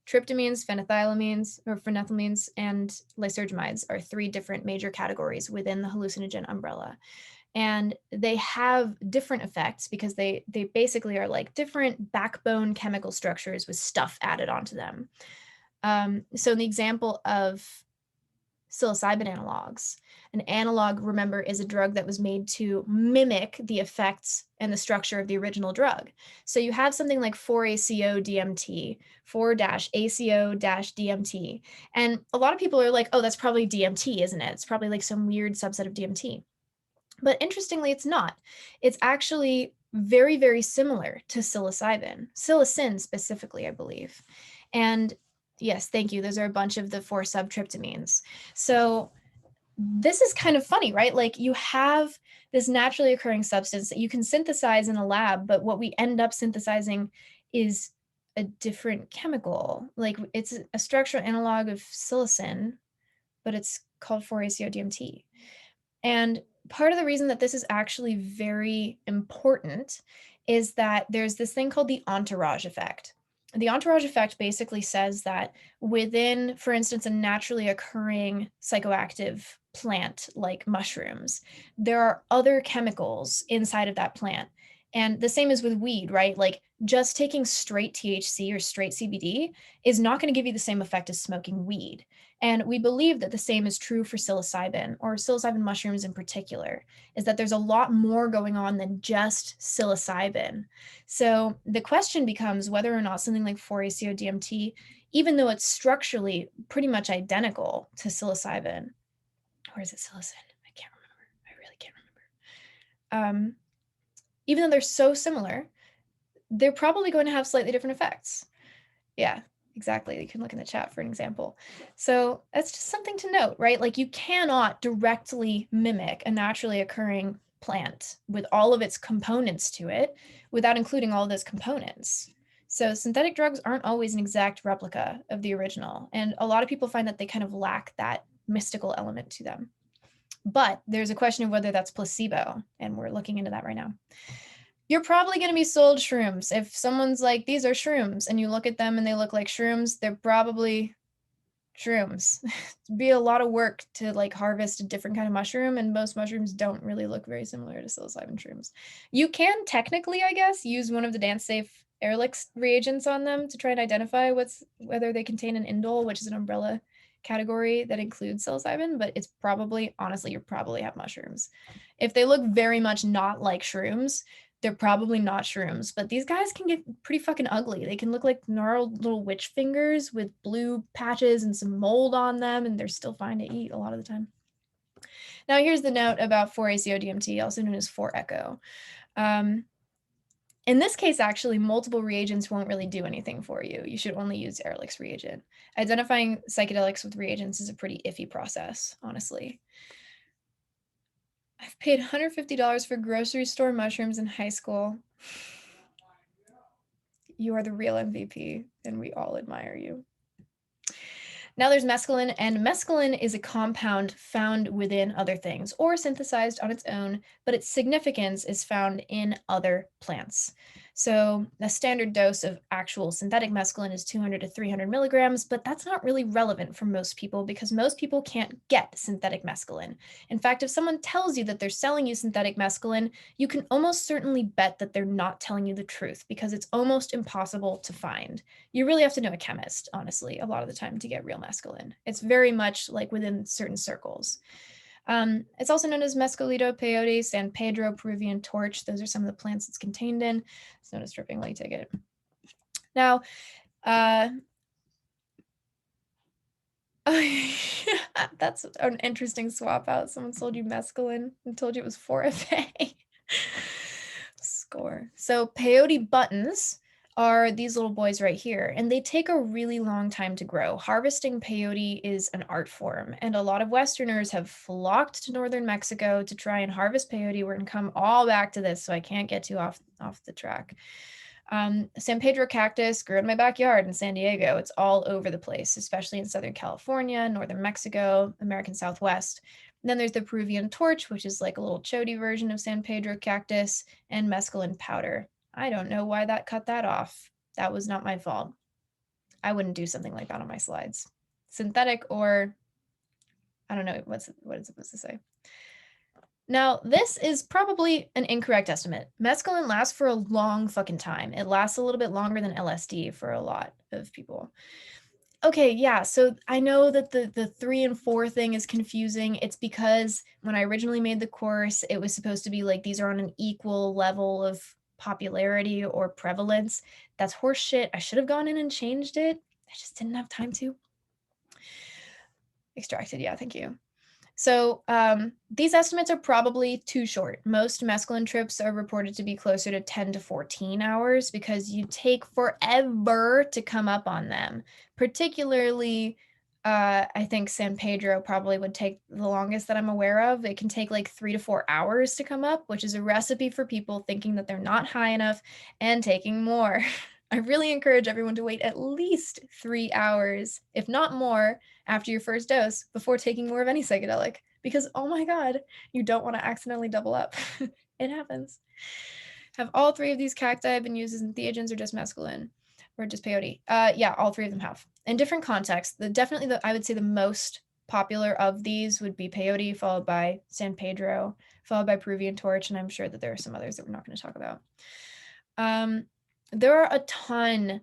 Tryptamines, phenethylamines, and lysergamides are 3 different major categories within the hallucinogen umbrella. And they have different effects because they basically are like different backbone chemical structures with stuff added onto them. So in the example of psilocybin analogs, an analog, remember, is a drug that was made to mimic the effects and the structure of the original drug. So you have something like 4-ACO-DMT, 4-ACO-DMT. And a lot of people are like, oh, that's probably DMT, isn't it? It's probably like some weird subset of DMT. But interestingly, it's not. It's actually very, very similar to psilocybin, psilocin specifically, I believe. And yes, thank you. Those are a bunch of the 4-subtryptamines. So this is kind of funny, right? Like you have this naturally occurring substance that you can synthesize in a lab, but what we end up synthesizing is a different chemical. Like it's a structural analog of psilocin, but it's called 4-ACO-DMT. And part of the reason that this is actually very important is that there's this thing called the entourage effect. The entourage effect basically says that within, for instance, a naturally occurring psychoactive plant like mushrooms, there are other chemicals inside of that plant. And the same is with weed, right? Like just taking straight THC or straight CBD is not going to give you the same effect as smoking weed. And we believe that the same is true for psilocybin, or psilocybin mushrooms in particular, is that there's a lot more going on than just psilocybin. So the question becomes whether or not something like 4-ACO-DMT, even though it's structurally pretty much identical to psilocybin, or is it psilocin? I can't remember. I really can't remember. Even though they're so similar, they're probably going to have slightly different effects. Yeah, exactly. You can look in the chat for an example. So that's just something to note, right? Like you cannot directly mimic a naturally occurring plant with all of its components to it without including all of those components. So synthetic drugs aren't always an exact replica of the original. And a lot of people find that they kind of lack that mystical element to them. But there's a question of whether that's placebo, and we're looking into that right now. You're probably going to be sold shrooms. If someone's like, these are shrooms, and you look at them and they look like shrooms, they're probably shrooms. It'd be a lot of work to like harvest a different kind of mushroom, and most mushrooms don't really look very similar to psilocybin shrooms. You can technically, I guess, use one of the dance-safe Ehrlich's reagents on them to try and identify whether they contain an indole, which is an umbrella category that includes psilocybin, but it's probably, honestly, you probably have mushrooms. If they look very much not like shrooms, they're probably not shrooms, but these guys can get pretty fucking ugly. They can look like gnarled little witch fingers with blue patches and some mold on them, and they're still fine to eat a lot of the time. Now, here's the note about 4-ACO-DMT, also known as 4-ECHO. In this case, actually, multiple reagents won't really do anything for you. You should only use Ehrlich's reagent. Identifying psychedelics with reagents is a pretty iffy process, honestly. I've paid $150 for grocery store mushrooms in high school. You are the real MVP, and we all admire you. Now there's mescaline, and mescaline is a compound found within other things or synthesized on its own, but its significance is found in other plants. So the standard dose of actual synthetic mescaline is 200 to 300 milligrams, but that's not really relevant for most people because most people can't get synthetic mescaline. In fact, if someone tells you that they're selling you synthetic mescaline, you can almost certainly bet that they're not telling you the truth because it's almost impossible to find. You really have to know a chemist, honestly, a lot of the time to get real mescaline. It's very much like within certain circles. It's also known as Mescalito, peyote, San Pedro, Peruvian torch. Those are some of the plants it's contained in. It's known as dripping while you take it. Now, that's an interesting swap out. Someone sold you mescaline and told you it was 4FA. Score. So peyote buttons are these little boys right here, and they take a really long time to grow. Harvesting peyote is an art form, and a lot of Westerners have flocked to northern Mexico to try and harvest peyote. We're gonna come all back to this, so I can't get too off the track. San Pedro cactus grew in my backyard in San Diego. It's all over the place, especially in Southern California, Northern Mexico, American Southwest. And then there's the Peruvian torch, which is like a little chody version of San Pedro cactus, and mescaline powder. I don't know why that cut that off. That was not my fault. I wouldn't do something like that on my slides. Synthetic or, I don't know, what is it supposed to say? Now, this is probably an incorrect estimate. Mescaline lasts for a long fucking time. It lasts a little bit longer than LSD for a lot of people. Okay, yeah, so I know that the 3 and 4 thing is confusing. It's because when I originally made the course, it was supposed to be like these are on an equal level of popularity or prevalence. That's horse shit. I should have gone in and changed it. I just didn't have time to. Extracted, yeah, thank you. So these estimates are probably too short. Most mescaline trips are reported to be closer to 10 to 14 hours because you take forever to come up on them. Particularly, I think San Pedro probably would take the longest that I'm aware of. It can take like 3 to 4 hours to come up, which is a recipe for people thinking that they're not high enough and taking more. I really encourage everyone to wait at least 3 hours, if not more, after your first dose before taking more of any psychedelic, because oh my God, you don't want to accidentally double up. It happens. Have all 3 of these cacti been used as entheogens or just mescaline or just peyote? Yeah, all 3 of them have. In different contexts, I would say the most popular of these would be peyote, followed by San Pedro, followed by Peruvian torch, and I'm sure that there are some others that we're not going to talk about. There are a ton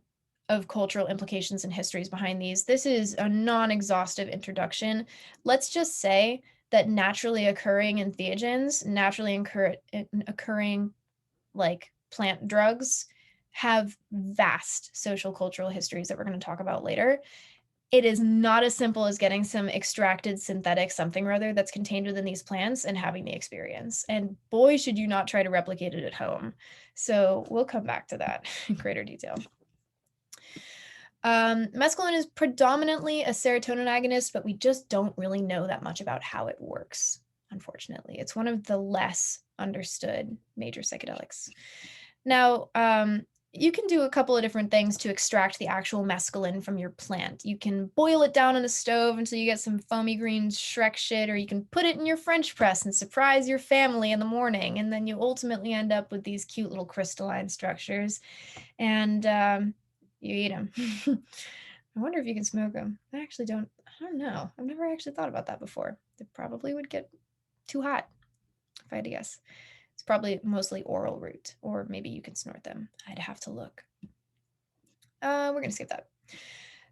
of cultural implications and histories behind these. This is a non-exhaustive introduction. Let's just say that naturally occurring entheogens, naturally occurring like plant drugs, have vast social cultural histories that we're going to talk about later. It is not as simple as getting some extracted synthetic something or other that's contained within these plants and having the experience. And boy, should you not try to replicate it at home. So we'll come back to that in greater detail. Mescaline is predominantly a serotonin agonist, but we just don't really know that much about how it works, unfortunately. It's one of the less understood major psychedelics. Now, you can do a couple of different things to extract the actual mescaline from your plant. You can boil it down on a stove until you get some foamy green Shrek shit, or you can put it in your French press and surprise your family in the morning, and then you ultimately end up with these cute little crystalline structures, and you eat them. I wonder if you can smoke them. I don't know. I've never actually thought about that before. They probably would get too hot, if I had to guess. It's probably mostly oral route, or maybe you can snort them. I'd have to look. We're going to skip that.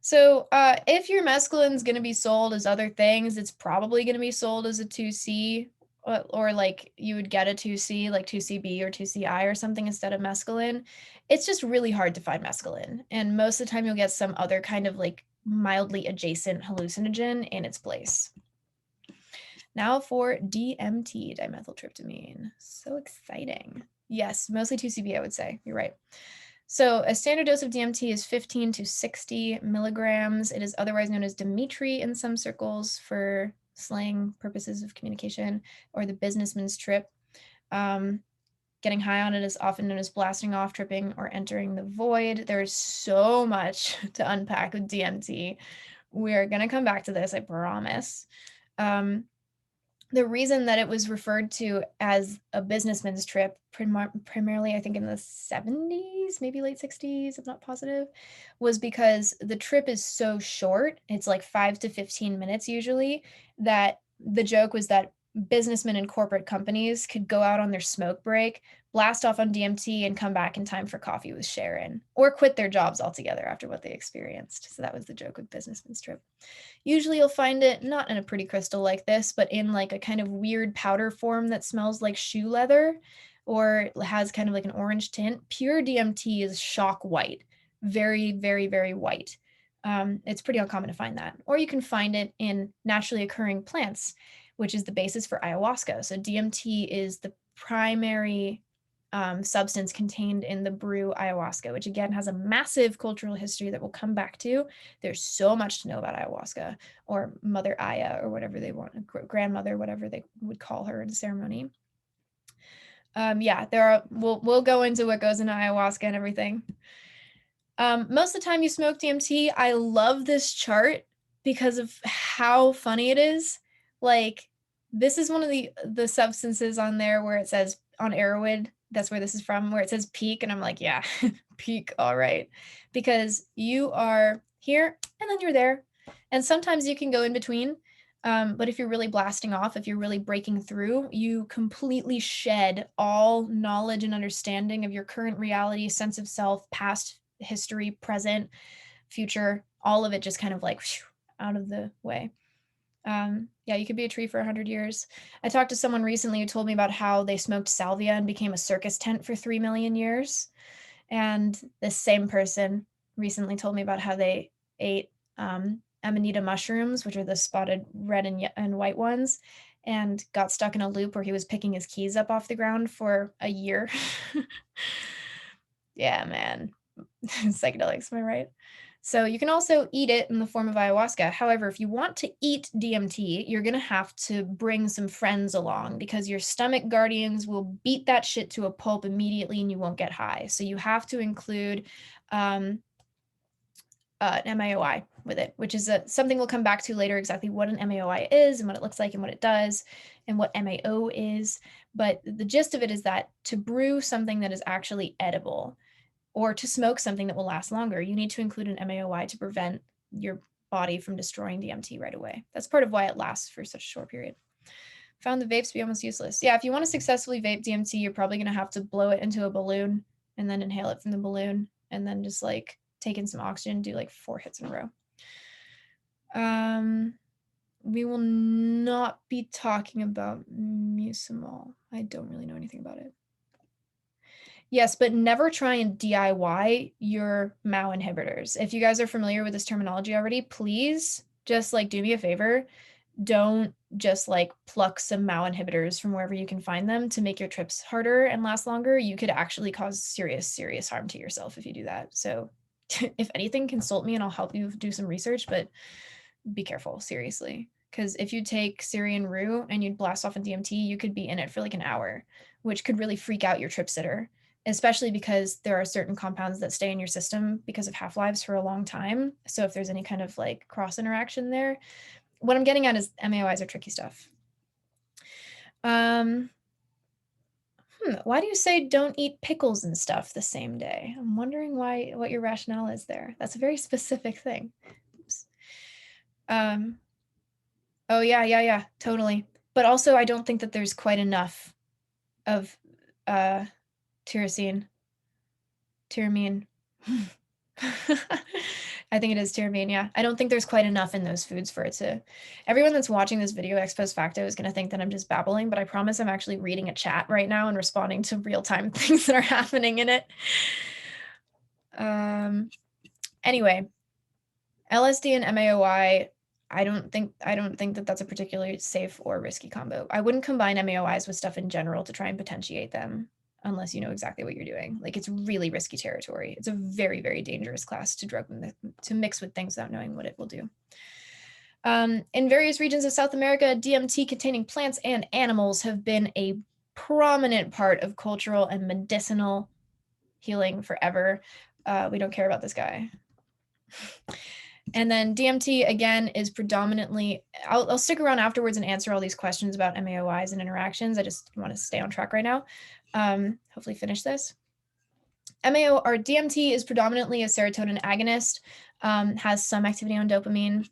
So if your mescaline's going to be sold as other things, it's probably going to be sold as a 2C, or like you would get a 2C, like 2CB or 2CI or something instead of mescaline. It's just really hard to find mescaline. And most of the time you'll get some other kind of like mildly adjacent hallucinogen in its place. Now for DMT, dimethyltryptamine. So exciting. Yes, mostly 2CB, I would say. You're right. So a standard dose of DMT is 15 to 60 milligrams. It is otherwise known as Dimitri in some circles for slang purposes of communication, or the businessman's trip. Getting high on it is often known as blasting off, tripping, or entering the void. There's so much to unpack with DMT. We're going to come back to this, I promise. The reason that it was referred to as a businessman's trip, primarily I think in the 70s, maybe late 60s, I'm not positive, was because the trip is so short, it's like 5 to 15 minutes usually, that the joke was that businessmen and corporate companies could go out on their smoke break, blast off on DMT and come back in time for coffee with Sharon, or quit their jobs altogether after what they experienced. So that was the joke with Businessman's Trip. Usually you'll find it not in a pretty crystal like this, but in like a kind of weird powder form that smells like shoe leather or has kind of like an orange tint. Pure DMT is shock white, very, very, very white. It's pretty uncommon to find that. Or you can find it in naturally occurring plants, which is the basis for ayahuasca. So DMT is the primary substance contained in the brew ayahuasca, which again has a massive cultural history that we'll come back to. There's so much to know about ayahuasca, or Mother Aya, or whatever they want, grandmother, whatever they would call her in the ceremony. Yeah, we'll go into what goes into ayahuasca and everything. Most of the time you smoke DMT, I love this chart because of how funny it is. Like, this is one of the substances on there where it says on Arrowwood, that's where this is from, where it says peak, and I'm like, yeah, peak, all right. Because you are here and then you're there. And sometimes you can go in between. But if you're really blasting off, if you're really breaking through, you completely shed all knowledge and understanding of your current reality, sense of self, past history, present, future, all of it just kind of like whew, out of the way. Yeah, you could be a tree for 100 years. I talked to someone recently who told me about how they smoked salvia and became a circus tent for 3 million years. And this same person recently told me about how they ate amanita mushrooms, which are the spotted red and white ones, and got stuck in a loop where he was picking his keys up off the ground for a year. Yeah, man. Psychedelics, am I right? So you can also eat it in the form of ayahuasca. However, if you want to eat DMT, you're going to have to bring some friends along because your stomach guardians will beat that shit to a pulp immediately and you won't get high. So you have to include an MAOI with it, which is something we'll come back to later, exactly what an MAOI is and what it looks like and what it does and what MAO is. But the gist of it is that to brew something that is actually edible, or to smoke something that will last longer, you need to include an MAOI to prevent your body from destroying DMT right away. That's part of why it lasts for such a short period. Found the vapes to be almost useless. Yeah, if you want to successfully vape DMT, you're probably going to have to blow it into a balloon and then inhale it from the balloon and then just like take in some oxygen, do like 4 hits in a row. We will not be talking about mucimol. I don't really know anything about it. Yes, but never try and DIY your MAO inhibitors. If you guys are familiar with this terminology already, please just like do me a favor. Don't just like pluck some MAO inhibitors from wherever you can find them to make your trips harder and last longer. You could actually cause serious, serious harm to yourself if you do that. So if anything, consult me and I'll help you do some research, but be careful, seriously. Because if you take Syrian rue and you'd blast off in DMT, you could be in it for like an hour, which could really freak out your trip sitter, especially because there are certain compounds that stay in your system because of half-lives for a long time. So if there's any kind of like cross interaction there, what I'm getting at is MAOIs are tricky stuff. Why do you say don't eat pickles and stuff the same day? I'm wondering what your rationale is there. That's a very specific thing. Oops. Oh yeah, totally. But also I don't think that there's quite enough of tyramine. I think it is tyramine, yeah. I don't think there's quite enough in those foods for it to... Everyone that's watching this video ex post facto is going to think that I'm just babbling, but I promise I'm actually reading a chat right now and responding to real-time things that are happening in it. Anyway, LSD and MAOI, I don't think that that's a particularly safe or risky combo. I wouldn't combine MAOIs with stuff in general to try and potentiate them unless you know exactly what you're doing. Like, it's really risky territory. It's a very, very dangerous class to mix with things without knowing what it will do. In various regions of South America, DMT containing plants and animals have been a prominent part of cultural and medicinal healing forever. We don't care about this guy. And then DMT, again, is predominantly, I'll stick around afterwards and answer all these questions about MAOIs and interactions. I just want to stay on track right now. Hopefully finish this. DMT is predominantly a serotonin agonist, has some activity on dopamine.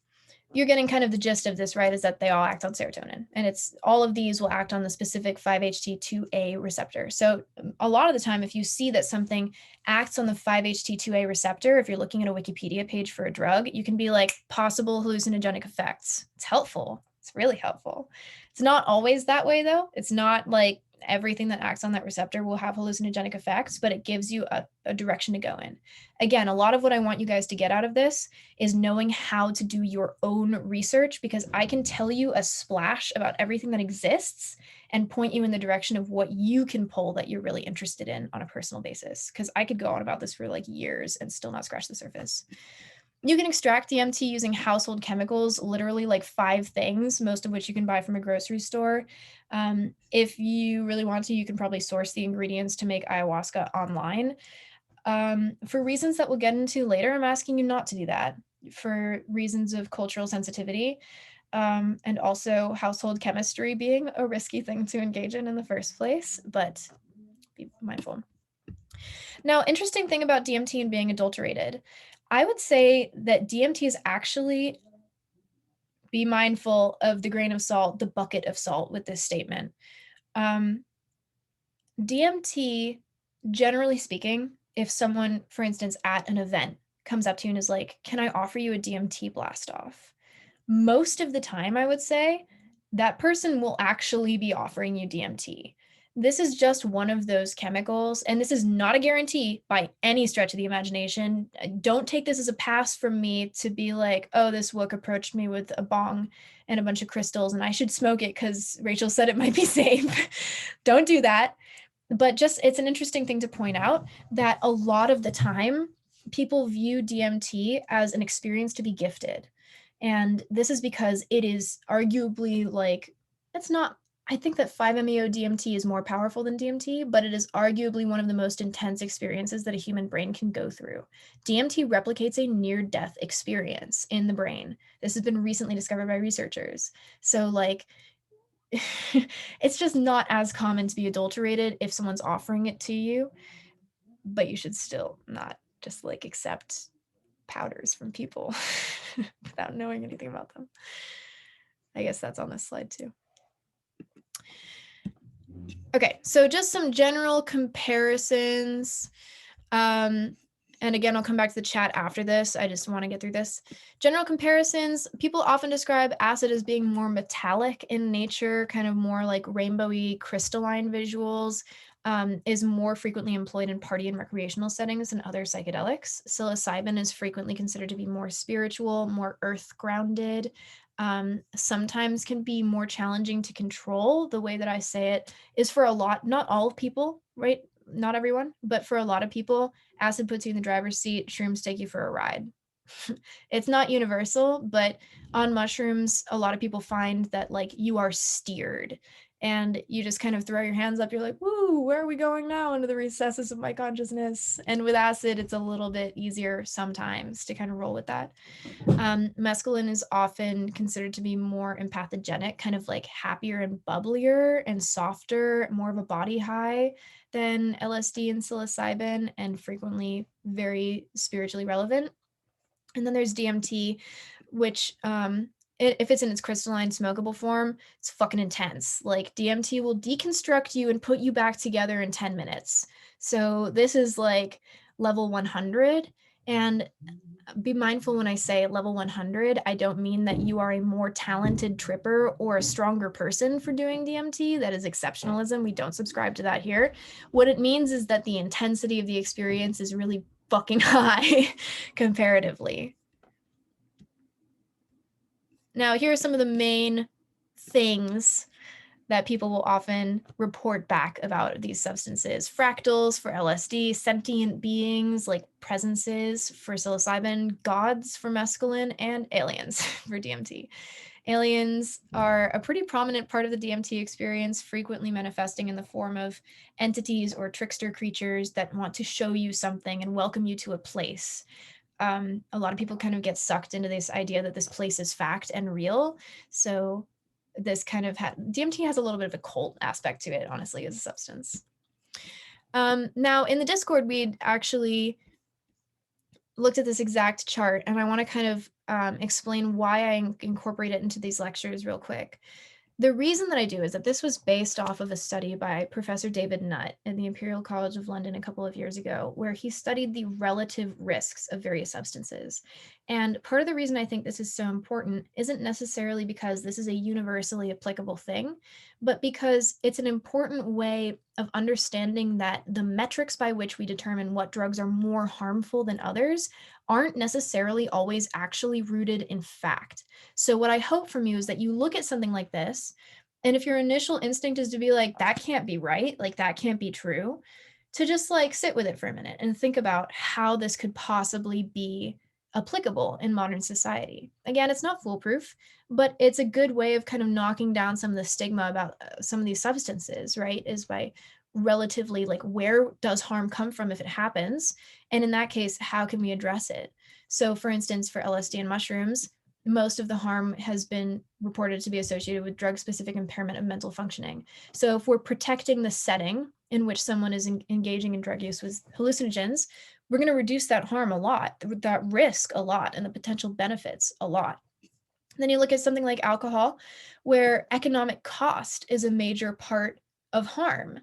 you're getting kind of the gist of this, right? Is that they all act on serotonin, and it's all of these will act on the specific 5-HT2A receptor. So a lot of the time, if you see that something acts on the 5-HT2A receptor, if you're looking at a Wikipedia page for a drug, you can be like, possible hallucinogenic effects. It's helpful. It's really helpful. It's not always that way though. It's not like everything that acts on that receptor will have hallucinogenic effects, but it gives you a direction to go in. Again, a lot of what I want you guys to get out of this is knowing how to do your own research, because I can tell you a splash about everything that exists and point you in the direction of what you can pull that you're really interested in on a personal basis. Because I could go on about this for like years and still not scratch the surface. You can extract DMT using household chemicals, literally like 5 things, most of which you can buy from a grocery store. If you really want to, you can probably source the ingredients to make ayahuasca online. For reasons that we'll get into later, I'm asking you not to do that for reasons of cultural sensitivity, and also household chemistry being a risky thing to engage in the first place, but be mindful. Now, interesting thing about DMT and being adulterated, I would say that DMT is actually, be mindful of the grain of salt, the bucket of salt with this statement. DMT, generally speaking, if someone, for instance, at an event comes up to you and is like, can I offer you a DMT blast off? Most of the time, I would say that person will actually be offering you DMT. This is just one of those chemicals, and this is not a guarantee by any stretch of the imagination. Don't take this as a pass from me to be like, oh, this wook approached me with a bong and a bunch of crystals and I should smoke it because Rachel said it might be safe. Don't do that. But just, it's an interesting thing to point out that a lot of the time people view DMT as an experience to be gifted. And this is because it is arguably like, it's not, I think that 5-MeO DMT is more powerful than DMT, but it is arguably one of the most intense experiences that a human brain can go through. DMT replicates a near-death experience in the brain. This has been recently discovered by researchers. So like, it's just not as common to be adulterated if someone's offering it to you, but you should still not just like accept powders from people without knowing anything about them. I guess that's on this slide too. Okay, so just some general comparisons. And again, I'll come back to the chat after this. I just want to get through this. General comparisons. People often describe acid as being more metallic in nature, kind of more like rainbowy crystalline visuals, is more frequently employed in party and recreational settings than other psychedelics. Psilocybin is frequently considered to be more spiritual, more earth grounded, sometimes can be more challenging to control. The way that I say it is for a lot, not all people, right? Not everyone, but for a lot of people, acid puts you in the driver's seat, shrooms take you for a ride. It's not universal, but on mushrooms, a lot of people find that like you are steered and you just kind of throw your hands up. You're like, woo, where are we going now? Into the recesses of my consciousness. And with acid, it's a little bit easier sometimes to kind of roll with that. Mescaline is often considered to be more empathogenic, kind of like happier and bubblier and softer, more of a body high than LSD and psilocybin, and frequently very spiritually relevant. And then there's DMT, which if it's in its crystalline smokable form, it's fucking intense. Like DMT will deconstruct you and put you back together in 10 minutes. So this is like level 100. And be mindful when I say level 100, I don't mean that you are a more talented tripper or a stronger person for doing DMT. That is exceptionalism. We don't subscribe to that here. What it means is that the intensity of the experience is really fucking high comparatively. Now, here are some of the main things that people will often report back about these substances. Fractals for LSD, sentient beings like presences for psilocybin, gods for mescaline, and aliens for DMT. Aliens are a pretty prominent part of the DMT experience, frequently manifesting in the form of entities or trickster creatures that want to show you something and welcome you to a place. A lot of people kind of get sucked into this idea that this place is fact and real. So this kind of DMT has a little bit of a cult aspect to it, honestly, as a substance. Now in the Discord, we'd actually looked at this exact chart, and I want to kind of explain why I incorporate it into these lectures real quick. The reason that I do is that this was based off of a study by Professor David Nutt in the Imperial College of London a couple of years ago, where he studied the relative risks of various substances. And part of the reason I think this is so important isn't necessarily because this is a universally applicable thing, but because it's an important way of understanding that the metrics by which we determine what drugs are more harmful than others aren't necessarily always actually rooted in fact. So what I hope from you is that you look at something like this, and if your initial instinct is to be like, that can't be right, like that can't be true, to just like sit with it for a minute and think about how this could possibly be applicable in modern society. Again, it's not foolproof, but it's a good way of kind of knocking down some of the stigma about some of these substances, right? Is by relatively like, where does harm come from if it happens? And in that case, how can we address it? So for instance, for LSD and mushrooms, most of the harm has been reported to be associated with drug-specific impairment of mental functioning. So if we're protecting the setting in which someone is engaging in drug use with hallucinogens, we're going to reduce that harm a lot, that risk a lot, and the potential benefits a lot. Then you look at something like alcohol, where economic cost is a major part of harm.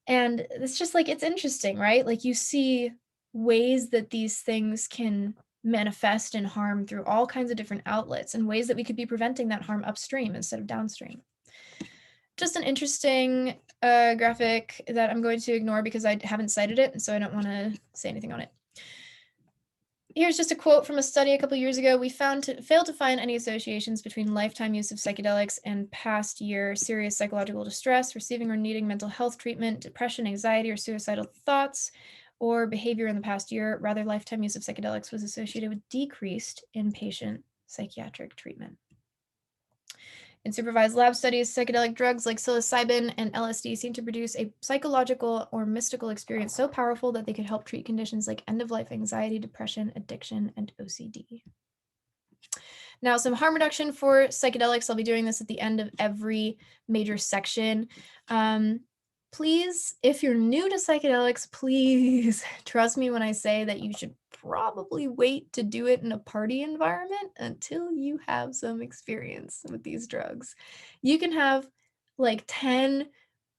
And it's just like, it's interesting, right? Like you see ways that these things can manifest in harm through all kinds of different outlets, and ways that we could be preventing that harm upstream instead of downstream. Just an interesting graphic that I'm going to ignore because I haven't cited it, and so I don't want to say anything on it. Here's just a quote from a study a couple years ago. We failed to find any associations between lifetime use of psychedelics and past year serious psychological distress, receiving or needing mental health treatment, depression, anxiety, or suicidal thoughts, or behavior in the past year. Rather, lifetime use of psychedelics was associated with decreased inpatient psychiatric treatment. In supervised lab studies, psychedelic drugs like psilocybin and LSD seem to produce a psychological or mystical experience so powerful that they could help treat conditions like end-of-life anxiety, depression, addiction, and OCD. Now, some harm reduction for psychedelics. I'll be doing this at the end of every major section. Please, if you're new to psychedelics, please trust me when I say that you should probably wait to do it in a party environment until you have some experience with these drugs. You can have like 10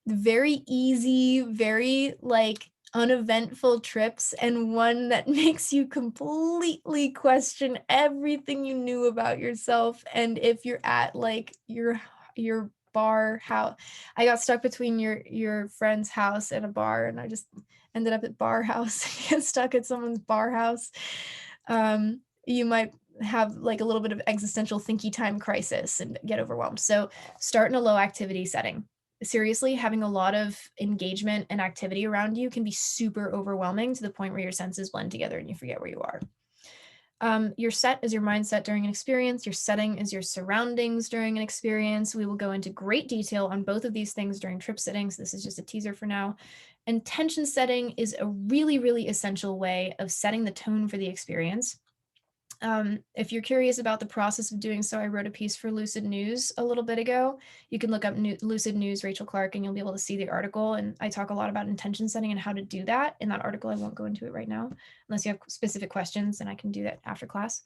very easy, very like uneventful trips, and one that makes you completely question everything you knew about yourself. And if you're at like your bar house, I got stuck between your friend's house and a bar, and I just ended up at bar house. Get stuck at someone's bar house. You might have like a little bit of existential thinky time crisis and get overwhelmed. So start in a low activity setting. Seriously, having a lot of engagement and activity around you can be super overwhelming to the point where your senses blend together and you forget where you are. Your set is your mindset during an experience. Your setting is your surroundings during an experience. We will go into great detail on both of these things during trip sittings. This is just a teaser for now. Intention setting is a really, really essential way of setting the tone for the experience. If you're curious about the process of doing so, I wrote a piece for Lucid News a little bit ago. You can look up Lucid News, Rachel Clark, and you'll be able to see the article. And I talk a lot about intention setting and how to do that in that article. I won't go into it right now, unless you have specific questions, and I can do that after class.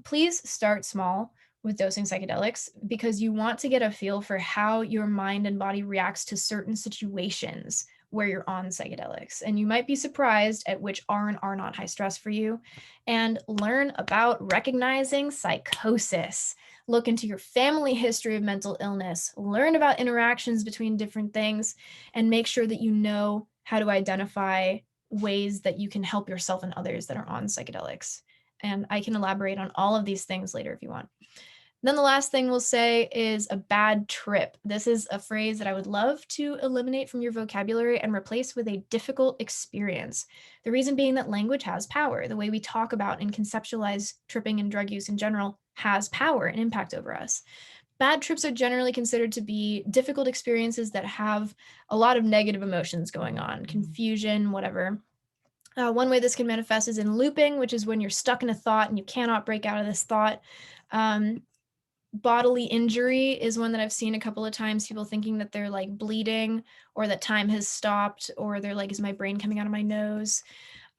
Please start small with dosing psychedelics, because you want to get a feel for how your mind and body reacts to certain situations where you're on psychedelics. And you might be surprised at which are and are not high stress for you. And learn about recognizing psychosis. Look into your family history of mental illness. Learn about interactions between different things, and make sure that you know how to identify ways that you can help yourself and others that are on psychedelics. And I can elaborate on all of these things later if you want. Then the last thing we'll say is a bad trip. This is a phrase that I would love to eliminate from your vocabulary and replace with a difficult experience. The reason being that language has power. The way we talk about and conceptualize tripping and drug use in general has power and impact over us. Bad trips are generally considered to be difficult experiences that have a lot of negative emotions going on, confusion, whatever. One way this can manifest is in looping, which is when you're stuck in a thought and you cannot break out of this thought. Bodily injury is one that I've seen a couple of times, people thinking that they're like bleeding, or that time has stopped, or they're like, is my brain coming out of my nose?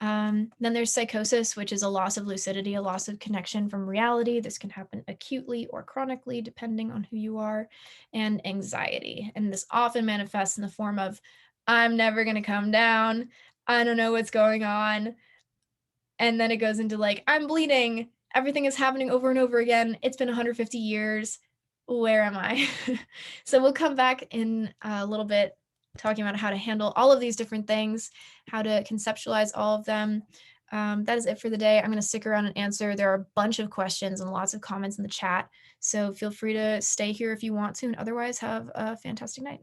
Then there's psychosis, which is a loss of lucidity, a loss of connection from reality. This can happen acutely or chronically, depending on who you are, and anxiety. And this often manifests in the form of, I'm never going to come down. I don't know what's going on. And then it goes into like, I'm bleeding. Everything is happening over and over again. It's been 150 years. Where am I? So we'll come back in a little bit talking about how to handle all of these different things, how to conceptualize all of them. That is it for the day. I'm going to stick around and answer. There are a bunch of questions and lots of comments in the chat. So feel free to stay here if you want to, and otherwise have a fantastic night.